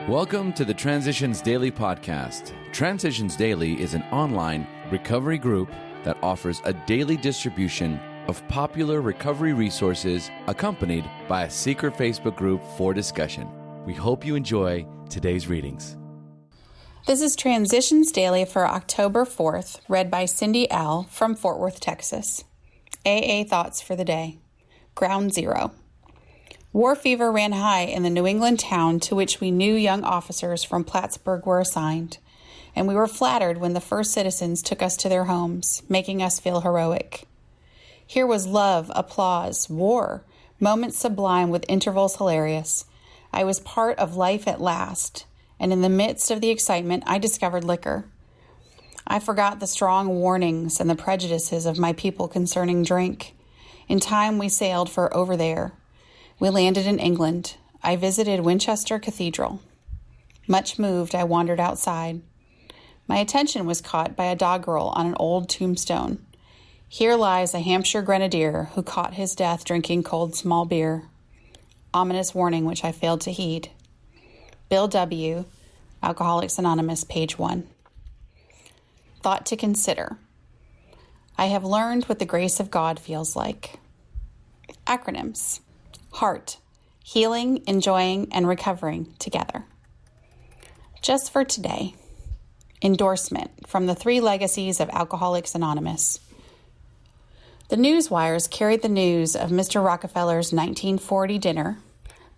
Welcome to the Transitions Daily podcast. Transitions Daily is an online recovery group that offers a daily distribution of popular recovery resources accompanied by a secret Facebook group for discussion. We hope you enjoy today's readings. This is Transitions Daily for October 4th, read by Cindy L. from Fort Worth, Texas. AA Thoughts for the Day. Ground Zero. War fever ran high in the New England town to which we new young officers from Plattsburgh were assigned, and we were flattered when the first citizens took us to their homes, making us feel heroic. Here was love, applause, war, moments sublime with intervals hilarious. I was part of life at last, and in the midst of the excitement, I discovered liquor. I forgot the strong warnings and the prejudices of my people concerning drink. In time, we sailed for over there. We landed in England. I visited Winchester Cathedral. Much moved, I wandered outside. My attention was caught by a doggerel on an old tombstone. Here lies a Hampshire grenadier who caught his death drinking cold small beer. Ominous warning which I failed to heed. Bill W., Alcoholics Anonymous, page 1. Thought to consider. I have learned what the grace of God feels like. Acronyms. HEART, healing, enjoying, and recovering together. Just for today, endorsement from the 3 legacies of Alcoholics Anonymous. The news wires carried the news of Mr. Rockefeller's 1940 dinner,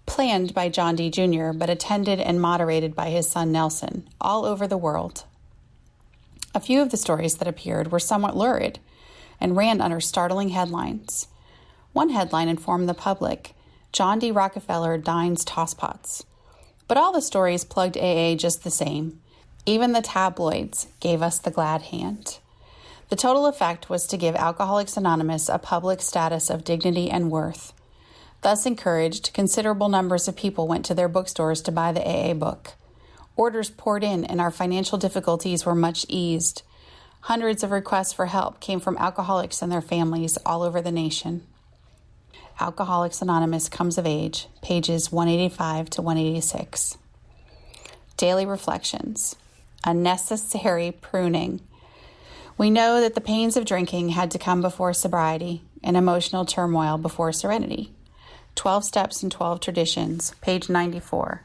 planned by John D. Jr., but attended and moderated by his son Nelson, all over the world. A few of the stories that appeared were somewhat lurid and ran under startling headlines. One headline informed the public, John D. Rockefeller dines tosspots. But all the stories plugged AA just the same. Even the tabloids gave us the glad hand. The total effect was to give Alcoholics Anonymous a public status of dignity and worth. Thus encouraged, considerable numbers of people went to their bookstores to buy the AA book. Orders poured in and our financial difficulties were much eased. Hundreds of requests for help came from alcoholics and their families all over the nation. Alcoholics Anonymous Comes of Age, pages 185 to 186. Daily Reflections. A necessary pruning. We know that the pains of drinking had to come before sobriety and emotional turmoil before serenity. 12 Steps and 12 Traditions, page 94.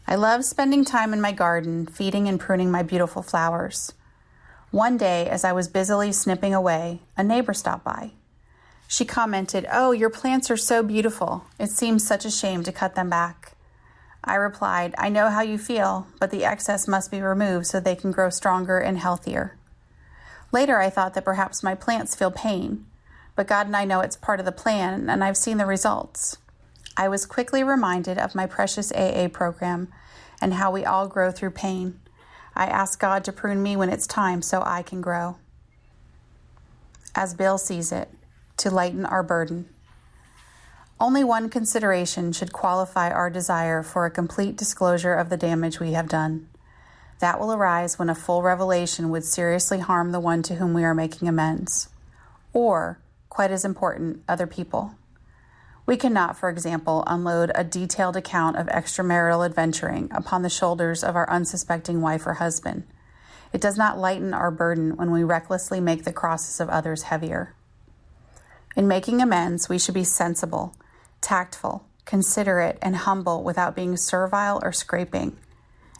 I love spending time in my garden, feeding and pruning my beautiful flowers. One day, as I was busily snipping away, a neighbor stopped by. She commented, "Oh, your plants are so beautiful. It seems such a shame to cut them back." I replied, "I know how you feel, but the excess must be removed so they can grow stronger and healthier." Later, I thought that perhaps my plants feel pain, but God and I know it's part of the plan, and I've seen the results. I was quickly reminded of my precious AA program and how we all grow through pain. I asked God to prune me when it's time so I can grow. As Bill sees it, to lighten our burden. Only one consideration should qualify our desire for a complete disclosure of the damage we have done. That will arise when a full revelation would seriously harm the one to whom we are making amends, or, quite as important, other people. We cannot, for example, unload a detailed account of extramarital adventuring upon the shoulders of our unsuspecting wife or husband. It does not lighten our burden when we recklessly make the crosses of others heavier. In making amends, we should be sensible, tactful, considerate, and humble without being servile or scraping.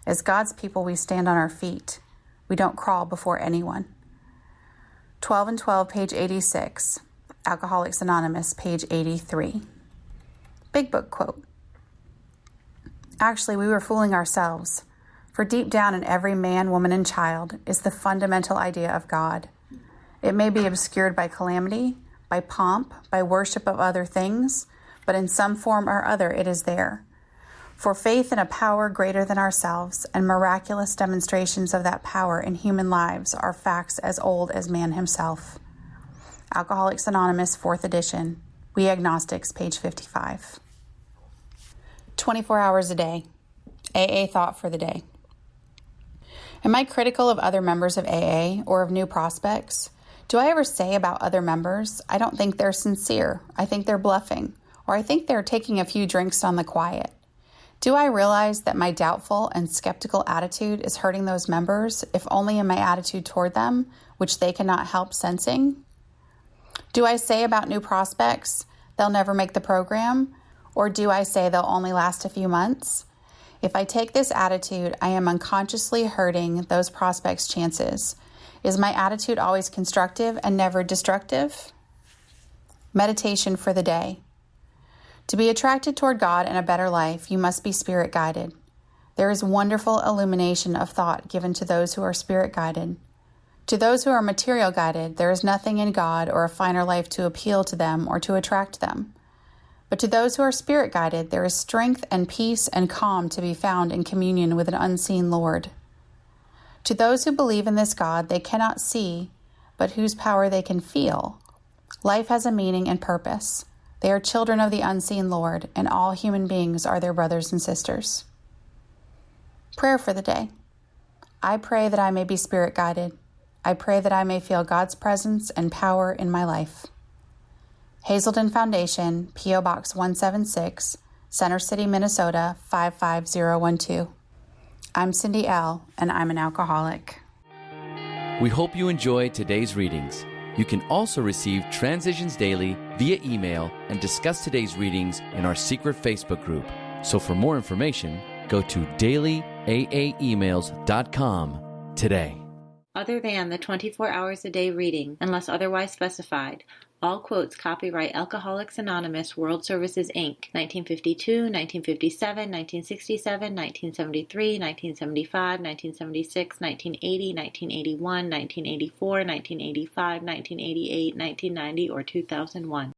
As God's people, we stand on our feet. We don't crawl before anyone. 12 and 12, page 86. Alcoholics Anonymous, page 83. Big Book quote. Actually, we were fooling ourselves, for deep down in every man, woman, and child is the fundamental idea of God. It may be obscured by calamity, by pomp, by worship of other things, but in some form or other it is there. For faith in a power greater than ourselves and miraculous demonstrations of that power in human lives are facts as old as man himself. Alcoholics Anonymous, 4th edition, We Agnostics, page 55. 24 hours a day. AA Thought for the Day. Am I critical of other members of AA or of new prospects? Do I ever say about other members, I don't think they're sincere, I think they're bluffing, or I think they're taking a few drinks on the quiet? Do I realize that my doubtful and skeptical attitude is hurting those members, if only in my attitude toward them, which they cannot help sensing? Do I say about new prospects, they'll never make the program, or do I say they'll only last a few months? If I take this attitude, I am unconsciously hurting those prospects' chances. Is my attitude always constructive and never destructive? Meditation for the day. To be attracted toward God and a better life, you must be spirit guided. There is wonderful illumination of thought given to those who are spirit guided. To those who are material guided, there is nothing in God or a finer life to appeal to them or to attract them. But to those who are spirit guided, there is strength and peace and calm to be found in communion with an unseen Lord. To those who believe in this God they cannot see, but whose power they can feel, life has a meaning and purpose. They are children of the unseen Lord, and all human beings are their brothers and sisters. Prayer for the day. I pray that I may be spirit guided. I pray that I may feel God's presence and power in my life. Hazelden Foundation, P.O. Box 176, Center City, Minnesota 55012. I'm Cindy L., and I'm an alcoholic. We hope you enjoyed today's readings. You can also receive Transitions Daily via email and discuss today's readings in our secret Facebook group. So for more information, go to dailyaaemails.com today. Other than the 24 hours a day reading, unless otherwise specified, all quotes copyright Alcoholics Anonymous World Services, Inc., 1952, 1957, 1967, 1973, 1975, 1976, 1980, 1981, 1984, 1985, 1988, 1990, or 2001.